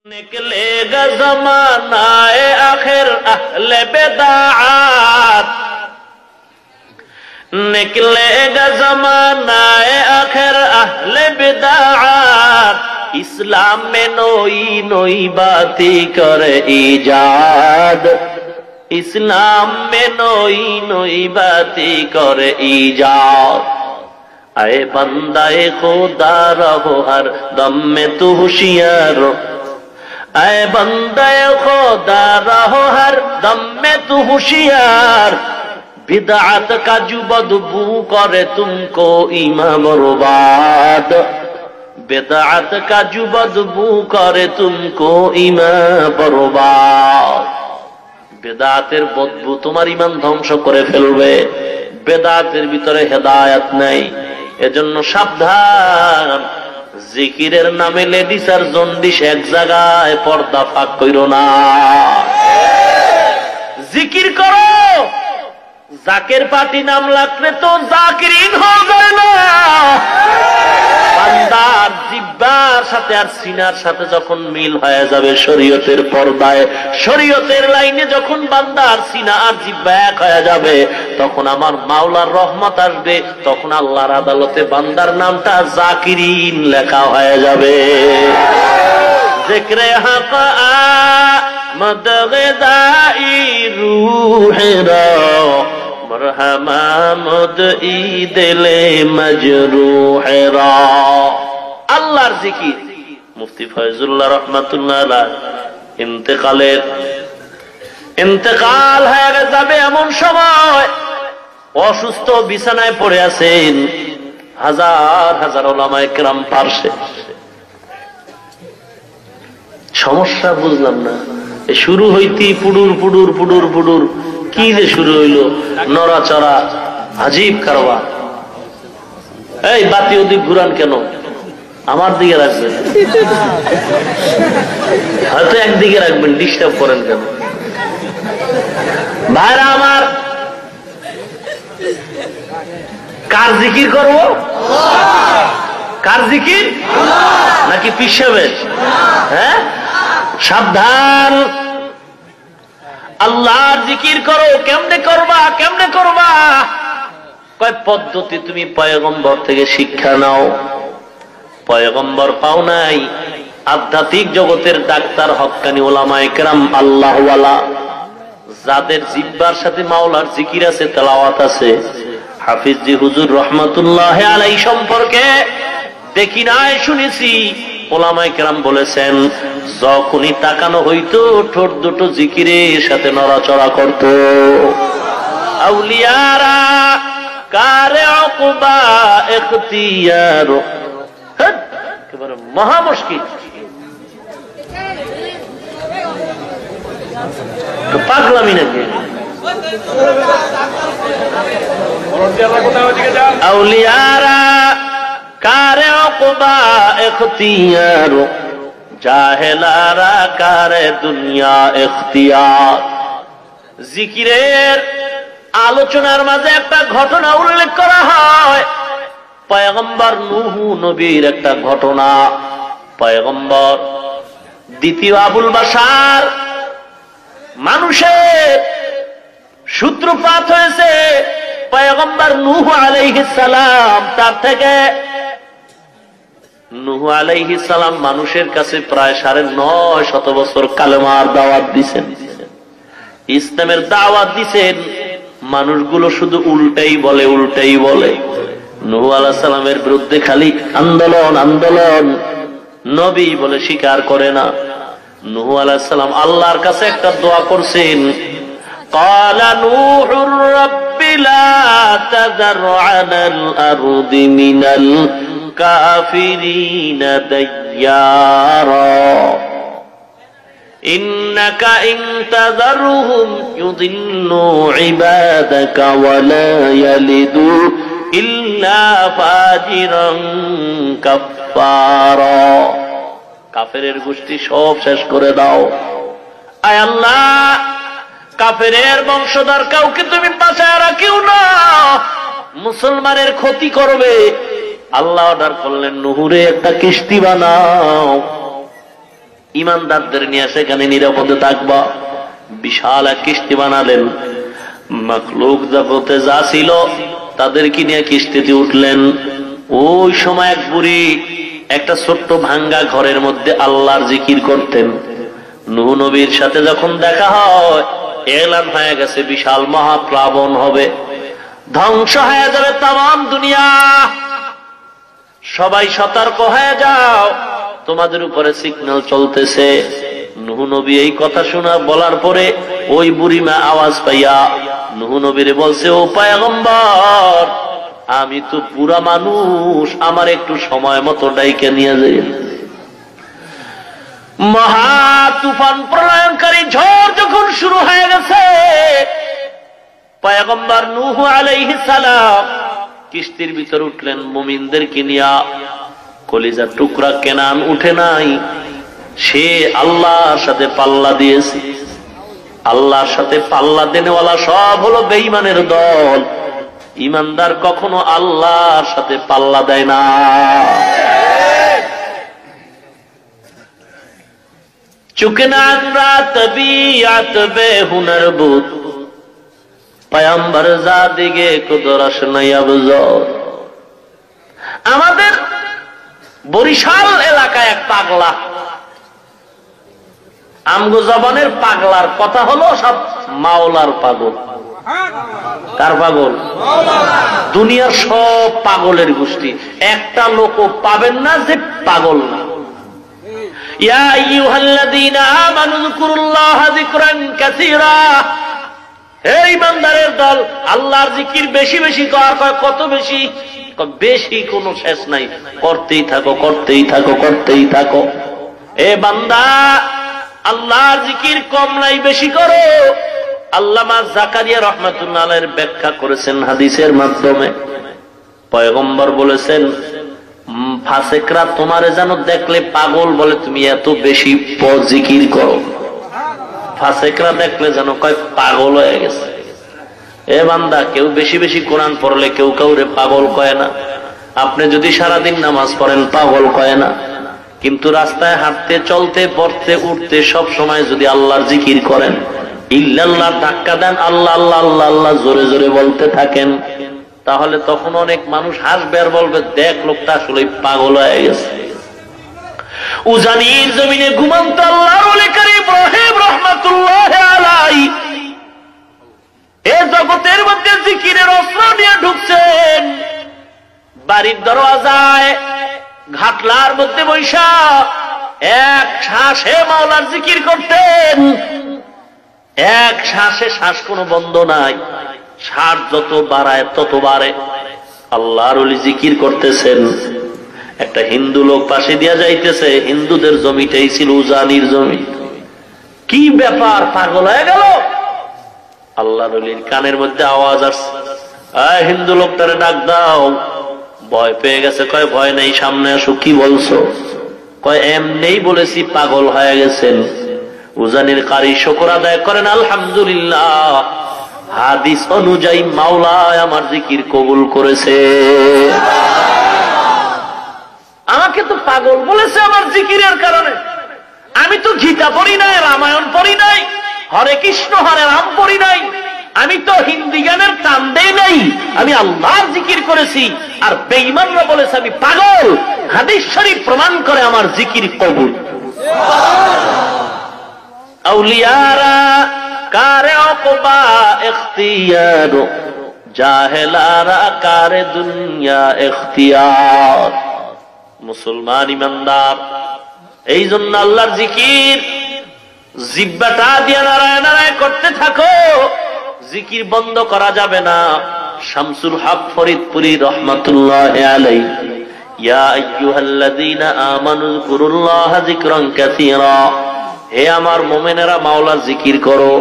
निकलेगा ज़मानाए आखिर अहले बिदअत, निकलेगा ज़मानाए आखिर अहले बिदअत, इस्लाम में नई नई बातें करे ईजाद, इस्लाम में नई नई बातें करे ईजाद। आए बंदाए खुदा रहो हर दम में तू होशियार, ऐ बंदे खुदा रहो हर दम में तू होशियार, बिदअत का जो बदबू करे तुमको ईमान बर्बाद, बिदअत का जो बदबू करे तुमको ईमान बर्बाद। बिदअतेर बदबू तुम्हार ईमान ধ্বংস করে ফেলবে, बिदअतेर ভিতরে হেদায়েত নাই। এজন্য সাবধান, জিকিরের নামে লেডিস আর জন্ডিস এক জায়গায় পর্দা ফাঁক কইরো না। জিকির করো, জাকের পার্টি নাম লাগলে তো জাকিরিন হয়ে যায় না। বান্দার জিহ্বার সাথে আর সিনার সাথে যখন মিল হয়ে যাবে শরীয়তের পর্দায়, শরীয়তের লাইনে যখন বান্দার সিনা আর জিহ্বা এক হয়ে যাবে, তখন আমার মাওলার রহমত আসবে, তখন আল্লাহর আদালতে বান্দার নামটা জাকিরিন লেখা হয়ে যাবে। জিকরে হক আমদ গদাই রূহেরা মরহমা মুদ ঈদলে মজরুহেরা। আল্লাহর জিকির। মুফতি ফয়জুল্লাহ রাহমাতুল্লাহ আলাইহি ইন্তেকাল হয়ে যাবে এমন সময়, অসুস্থ বিছানায় পড়ে আছেন, হাজার হাজার উলামায়ে কেরাম পার্শ্বে। সমস্যা বুঝলাম না, শুরু হইতে পুডুর পুডুর পুডুর পুডুর কি যে শুরু হইলো, নড়াচড়া, আজীব কারবার। এই বাতি ওদিক ঘুরান কেন? আমার দিকে রাখবেন, হয়তো একদিকে রাখবেন, ডিস্টার্ব করেন কেন? ভাইরা আমার, কার জিকির করবো? কার জিকির? নাকি পিসাবেন? হ্যাঁ, সাবধান। আল্লাহর জিকির করো। কেমনে করবা? কেমনে করবা? কয় পদ্ধতি তুমি পয়গম্বর থেকে শিক্ষা নাও। পয়গম্বর পাও নাই, আধ্যাত্মিক জগতের ডাক্তার, হক্কানি উলামায়ে কেরাম, আল্লাহওয়ালা, যাদের জিহ্বার সাথে মাওলার জিকির আছে, তেলাওয়াত আছে। হাফিজজি হুজুর রহমাতুল্লাহ আলাইহি সম্পর্কে দেখি নাই, শুনেছি। উলামায়ে কেরাম বলেছেন, যখনই তাকানো হইতো ঠোঁট দুটো জিকিরের সাথে নড়াচড়া করত। আউলিয়ারা কারে উকবা ইখতিয়ার, একেবারে মহা মুশকিল। পাগলামি নাকি? আউলিয়ারা কারে উকবা ইখতিয়ার, জাহেলারা কারে দুনিয়া ইখতিয়ার। জিকিরের আলোচনার মাঝে একটা ঘটনা উল্লেখ করা হয়, পয়গম্বর নূহ নবীর একটা ঘটনা। পয়গম্বর দ্বিতীয় আবুল বাশার, মানুষের সূত্রপাত হয়েছে পয়গম্বর নূহ আলাইহিস সালাম। তার থেকে নূহ আলাইহিস সালাম মানুষের কাছে প্রায় ৯৫০ বছর কালেমার দাওয়াত দিয়েছেন, ইসলামের দাওয়াত দিয়েছেন। মানুষগুলো শুধু উল্টাই বলে, উল্টাই বলে। নূহ আলাইহিস সালামের বিরুদ্ধে খালি আন্দোলন আন্দোলন, নবী বলে স্বীকার করে না। নূহ আলাইহিস সালাম আল্লাহর কাছে একটা দোয়া করছেন, ক্বালা নূহুর রাব্বি লা তাযার আলাল আরদি মিনাল কাফিরিনা দাইয়ারা ইন্নাকা ইন তাযারহুম ইউদিল্লু ইবাদাকা ওয়া লা ইয়ালিদু ইল্লা ফাজিরান কাফফারা। কাফেরের গোষ্ঠী সব শেষ করে দাও। আয় আল্লাহ, কাফেরের বংশধর কাউকে তুমি বাঁচায় রাখিও না, মুসলমানের ক্ষতি করবে। আল্লাহ অর্ডার করলেন, নুহুরে একটা কিস্তি বানাও। ইমানদারদের নিয়ে সেখানে নিরাপদে থাকবা। বিশাল এক কিস্তি বানালেন, মাখলুক জগতে যা ছিল তাদেরকে নিয়ে কিস্তিতে উঠলেন। ওই সময় এক বুড়ি একটা ছোট্ট ভাঙ্গা ঘরের মধ্যে আল্লাহর জিকির করতেন। নূহ নবীর সাথে যখন দেখা হয়, এলান হয়ে গেছে বিশাল মহাপ্লাবন হবে, ধ্বংস হয়ে যাবে তাম দুনিয়া, সবাই সতর্ক হয়ে যাও, তোমাদের উপরে সিগন্যাল চলতেছে। নূহ নবী এই কথা শোনা বলার পরে ওই বুড়িমা আওয়াজ পাইয়া নূহ নবীরে বলছে, ও পয়গম্বর, আমি তো পুরা মানুষ, আমার একটু সময় মতো ডাইকে নিয়ে যাই। মহা তুফান প্রলয়ঙ্কারী ঝড় যখন শুরু হয়ে গেছে, পয়গম্বর নূহ আলাইহিস সালাম কিস্তির ভিতর উঠলেন মুমিনদেরকে নিয়া। কলিজার টুকরা কেনান উঠে নাই, সে আল্লাহর সাথে পাল্লা দিয়েছে। আল্লাহর সাথে পাল্লা দেনেওয়ালা সব হলো বেঈমানের দল। ইমানদার কখনো আল্লাহর সাথে পাল্লা দেয় না। চুকনান রাত বিয়াত বেহুনার বুত পয়গম্বর জাদিগে কুদরশ নয়াবজর। আমাদের বরিশাল এলাকায় এক পাগলা, আমগো জবানের পাগলার কথা হলো সব মাওলার পাগল। কার পাগল? দুনিয়ার সব পাগলের গোষ্ঠী, একটা লোকও পাবেন না যে পাগল না। ইয়া আইয়ুহাল্লাযীনা আমানু যিকুরুল্লাহা যিকরান কাসীরা, হে ঈমানদারের দল, আল্লাহর জিকির বেশি বেশি কর। কত বেশি? বেশি কোনো শেষ নাই, করতেই থাকো, করতেই থাকো, করতেই থাকো। এ বান্দা, আল্লাহর জিকির কম নাই, বেশি করো। আল্লামা জাকারিয়া রাহমাতুল্লাহ আলাইহির ব্যাখ্যা করেছেন হাদিসের মাধ্যমে। পয়গম্বর বলেছেন, ফাসিকরা তোমারে যেন দেখলে পাগল বলে তুমি এত বেশি জিকির করো। ফাসিকরা দেখলে যেন কয় পাগল হয়ে গেছে। এ বান্দা, কেউ বেশি বেশি কোরআন পড়লে কেউ কাউরে পাগল কয় না। আপনি যদি সারাদিন নামাজ পড়েন পাগল কয় না, কিন্তু রাস্তায় হাঁটতে, চলতে, পড়তে, উঠতে সব সময় যদি আল্লাহর জিকির করেন, ইল্লাল্লাহ ধাক্কা দেন, আল্লাহ আল্লাহ আল্লাহ আল্লাহ জোরে জোরে বলতে থাকেন, তাহলে তখন অনেক মানুষ হাসবে আর বলবে, দেখ লোকটা আসলে পাগল হয়ে গেছে। উজানির জমিনে ঘুমন্ত আল্লাহর ওলি কারীম ইব্রাহিম রাহমাতুল্লাহ আলাইহি এ জগতের মধ্যে জিকিরের অস্ত্র নিয়ে ঢুকছেন। বাড়ির দরওয়াজায় ঘাটলার মধ্যে বৈশা এক শ্বাসে মাওলার জিকির করতেন। এক শ্বাসে শ্বাস কোনো বন্ধ নাই, শ্বাস যত বাড়ায় তত বাড়ে। আল্লাহর ওলি জিকির করতেছেন। একটা হিন্দু লোক পাশে দিয়া যাইতেছে, হিন্দুদের জমিটাই ছিল উজানির জমি। কি ব্যাপার, পাগল হয়ে গেল? আল্লাহর ওলির কানের মধ্যে আওয়াজ আসছে, আয় হিন্দু লোকটারে ডাক দাও। ভয় পেয়ে গেছে, কয় ভয় নেই, সামনে আসো। কি বলছো? কয় এমনি বলেছি পাগল হয়ে গেছেন। উজানির কারি শুকর আদায় করেন, আলহামদুলিল্লাহ, হাদিস অনুযায়ী মাওলা আমার জিকির কবুল করেছে। আমাকে তো পাগল বলেছে আমার জিকিরের কারণে। আমি তো গীতা পড়ি নাই, রামায়ণ পড়ি নাই, হরে কৃষ্ণ হরে রাম পড়ি নাই, আমি তো হিন্দি গানের টান দেই নাই, আমি আল্লাহর জিকির করেছি। আর বেঈমানরা বলেছে আমি পাগল। হাদিস শরীফ প্রমাণ করে আমার জিকির কবুল। আউলিয়ারা কারে ওকবা ইখতিয়ার, জাহেলারা কারে দুনিয়া ইখতিয়ার। মুসলমান ইমানদার, এই জন্য আল্লাহর জিকির জিহ্বাটা দিয়ে নারায় নারায় করতে থাকো, জিকির বন্ধ করা যাবে না। শামসুল হক ফরিদপুরি রহমাতুল্লাহ আলাইহি, ইয়া আইয়ুহাল্লাযীনা আমানু যিকুরুল্লাহা যিকরান কাসীরা, হে আমার মুমিনেরা মাওলার জিকির করো।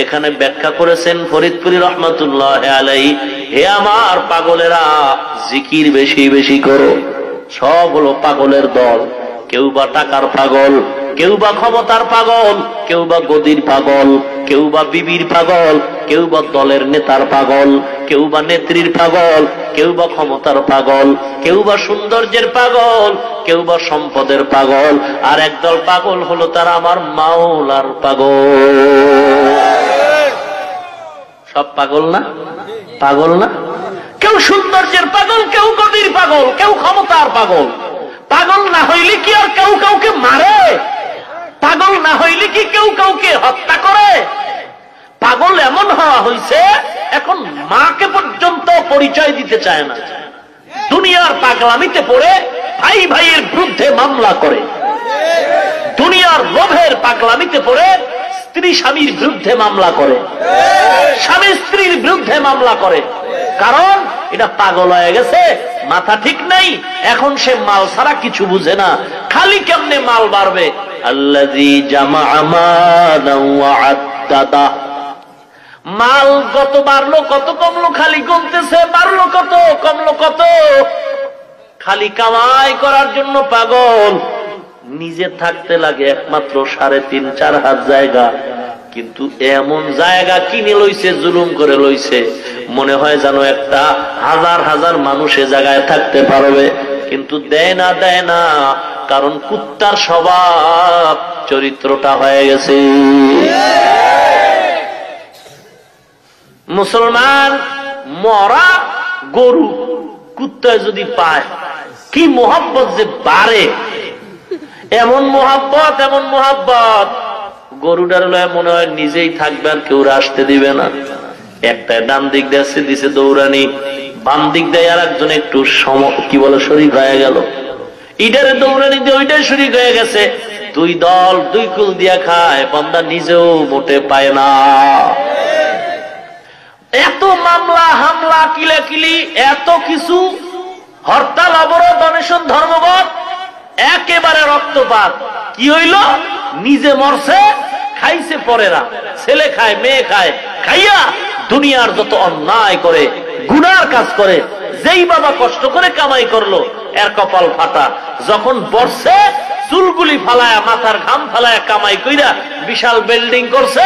এখানে ব্যাখ্যা করেছেন ফরিদপুরি রহমাতুল্লাহ আলাইহি, হে আমার পাগলেরা জিকির বেশি বেশি করো। সব হলো পাগলের দল। কেউ বা টাকার পাগল, কেউ বা ক্ষমতার পাগল, কেউ বা গদির পাগল, কেউ বা বিবির পাগল, কেউ বা দলের নেতার পাগল, কেউ বা নেত্রীর পাগল, কেউ বা ক্ষমতার পাগল, কেউ বা সৌন্দর্যের পাগল, কেউ বা সম্পদের পাগল, আর একদল পাগল হলো তারা আমার মাওলার পাগল। সব পাগল না? পাগল না? কেউ সৌন্দর্যের পাগল, কেউ গদির পাগল, কেউ ক্ষমতার পাগল। পাগল না হইলে কি আর কেউ কাউকে মারে? পাগল না হইলে কি কেউ কাউকে হত্যা করে? পাগল এমন হওয়া হয়েছে এখন মাকে পর্যন্ত পরিচয় দিতে চায় না। দুনিয়ার পাগলামিতে পড়ে ভাই ভাইয়ের বিরুদ্ধে মামলা করে, দুনিয়ার লোভের পাগলামিতে পড়ে স্ত্রী স্বামীর বিরুদ্ধে মামলা করে, স্বামী স্ত্রীর বিরুদ্ধে মামলা করে। কারণ এটা পাগল হয়ে গেছে, মাথা ঠিক নাই। এখন সে মাল ছাড়া কিছু বুঝে না, খালি কেমনে মাল বাড়বে। আল্লাযী জামাআ মালান ওয়া আদ্দাদা, মাল কত বাড়লো কত কমলো খালি গুনতেছে, বাড়লো কত কমলো কত, খালি কামাই করার জন্য পাগল। নিজে থাকতে লাগে একমাত্র 3.5-4 হাত জায়গা, কিন্তু এমন জায়গা কিনে লইছে, জুলুম করে লইছে, মনে হয় যেন একটা হাজার হাজার মানুষ এ জায়গায় থাকতে পারবে, কিন্তু দেয় না, দেয় না। কারণ কুত্তার স্বভাব, চরিত্রটা হয়ে গেছে। মুসলমান মরা গরু কুত্তায় যদি পায়, কি মোহাব্বত যে বাড়ে, এমন মোহাব্বত, এমন মোহাব্বত। গরুটার লয় মনে হয় নিজেই থাকবে, আর কেউ আসতে দিবে না। একটা ডান দিক দিয়ে দিছে দৌড়ানি, বাম দিক দিয়ে আর একজন একটু কি বলে শরীক হয়ে গেল, ইটারে দৌড়ানি দিয়ে ওইটাই শরীক হয়ে গেছে। দুই দল দুই কুল দিয়া খায়, বান্দা নিজেও মোটে পায় না। এত মামলা হামলা কিলাকিলি, এত কিছু, হরতাল অবরোধ অনশন ধর্মঘট, একেবারে রক্তপাত। কি হইল? নিজে মরছে, খাইছে পরেরা, ছেলে খায়, মেয়ে খায়, খাইয়া দুনিয়ার যত অন্যায় করে, গুনার কাজ করে। যেই বাবা কষ্ট করে কামাই করলো, এর কপাল ফাটা। যখন বর্ষে চুলগুলি ফালায়া, মাথার ঘাম ফালায়া কামাই কইরা বিশাল বিল্ডিং করছে,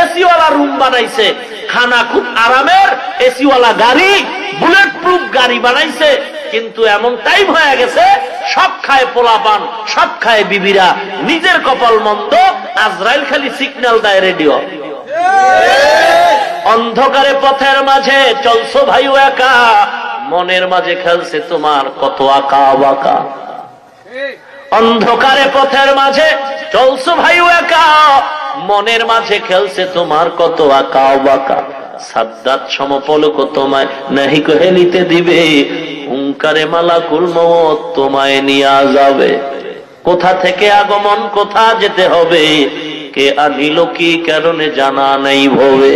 এসিওয়ালা রুম বানাইছে, খানা খুব আরামের, এসিওয়ালা গাড়ি, বুলেট প্রুফ গাড়ি বানাইছে, কিন্তু এমন টাইম হয়ে গেছে সব খায় পোলাপান, সব খায় বিবিরা, নিজের কপাল মন্দ। আজরাইল খালি সিগন্যাল দেয় রেডিও। অন্ধকারে পথের মাঝে চলছো ভাই একা, মনের মাঝে খেলছে তোমার কত আঁকা বাঁকা। অন্ধকারে পথের মাঝে চলছো ভাই একা, মনের মাঝে খেলছে তোমার কত আঁকা বাঁকা। সাদ্দাত সমপলক তোমায় নাহি হেলিতে দিবে, হুঙ্কারে মালাকুল মওত তোমায় নিয়ে যাবে। কোথা থেকে আগমন, কোথা যেতে হবে, কে আনিল কি কারণে জানা নেই ভবে।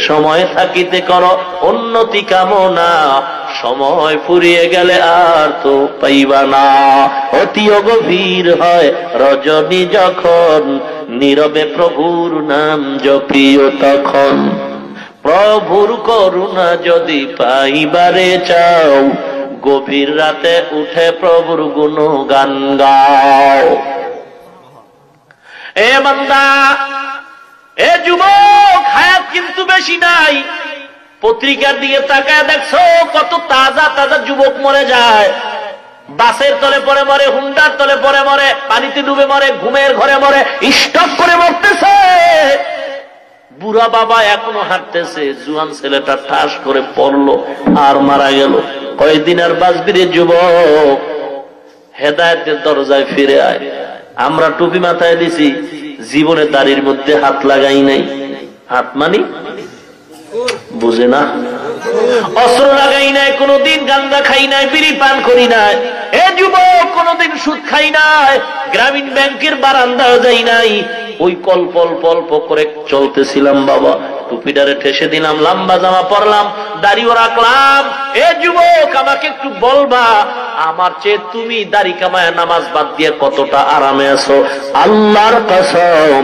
সময় থাকিতে করো উন্নতি কামনা, সময় ফুরিয়ে গেলে আর তো পাইবা না। অতি গভীর হয় রজনী যখন, নীরবে প্রভুর নাম জপিও তখন। প্রভুর করুণা যদি পাইবারে চাও, গভীর রাতে উঠে প্রভুর গুণগান গাও। এ বান্দা, এ যুবক, হায়াত কিন্তু বেশি নাই। পত্রিকার দিকে তাকায় দেখছো কত তাজা তাজা যুবক মরে যায়। বাসের তলে পরে মরে, হুন্ডার তলে পরে মরে, পানিতে ডুবে মরে, ঘুমের ঘরে মরে, স্টক করে মরতেছে। বুড়া বাবা এখনো হাঁটতেছে, জুয়ান ছেলেটা ঠাস করে পড়লো আর মারা গেল। কয়েকদিন আর বাঁচবি রে যুবক, হেদায়েতের দরজায় ফিরে আয়। আমরা টুপি মাথায় দিছি, জীবনে দাড়ির মধ্যে হাত লাগাই নাই। হাত মানি বুঝে না, অস্ত্র লাগাই নাই, কোনদিন গান্দা খাই নাই, বিড়ি পান করি নাই। এ যুবক, কোনদিন সুদ খাই নাই, গ্রামীণ ব্যাংকের বারান্দাও যাই নাই। ওই কল্প অল্প করে চলতেছিলাম বাবা। টুপিটারে ঠেসে দিলাম, লম্বা জামা পরলাম, দাড়িও রাখলাম। এ যুবক, আমাকে একটু বলবা, আমার চেয়ে তুমি দাড়ি কামায় নামাজ বাদ দিয়ে কতটা আরামে আছো? আল্লাহর কসম,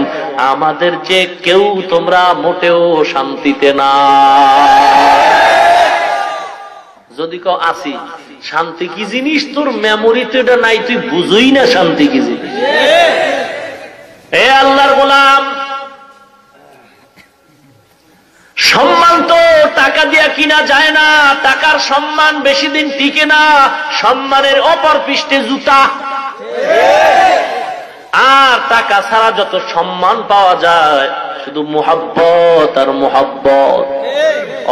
আমাদের চেয়ে কেউ তোমরা মোটেও শান্তিতে না। যদি কেউ আসি, শান্তি কি জিনিস তোর মেমোরিতে এটা নাই, তুই বুঝই না শান্তি কি জিনিস। হে আল্লাহর গোলাম, সম্মান তো টাকা দিয়া কিনা যায় না, টাকার সম্মান বেশি দিন টিকে না, সম্মানের অপর পৃষ্ঠে জুতা। আর টাকা ছাড়া যত সম্মান পাওয়া যায় শুধু মুহাব্বত আর মুহাব্বত।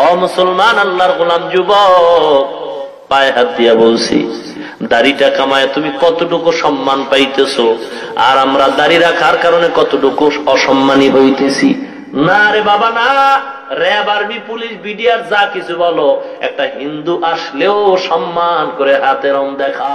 ও মুসলমান, আল্লাহর গোলাম যুবক, পায়ে হাত দিয়া বলছি, দাড়িটা কামায় তুমি কতটুকু সম্মান পাইতেছো, আর আমরা দাড়ি রাখার কারণে কতটুকু অসম্মানী হইতেছি। না রে বাবা না, র্যাব, আর্মি, পুলিশ, বিডিআর যা কিছু বলো, একটা হিন্দু আসলেও সম্মান করে হাতের রং দেখা।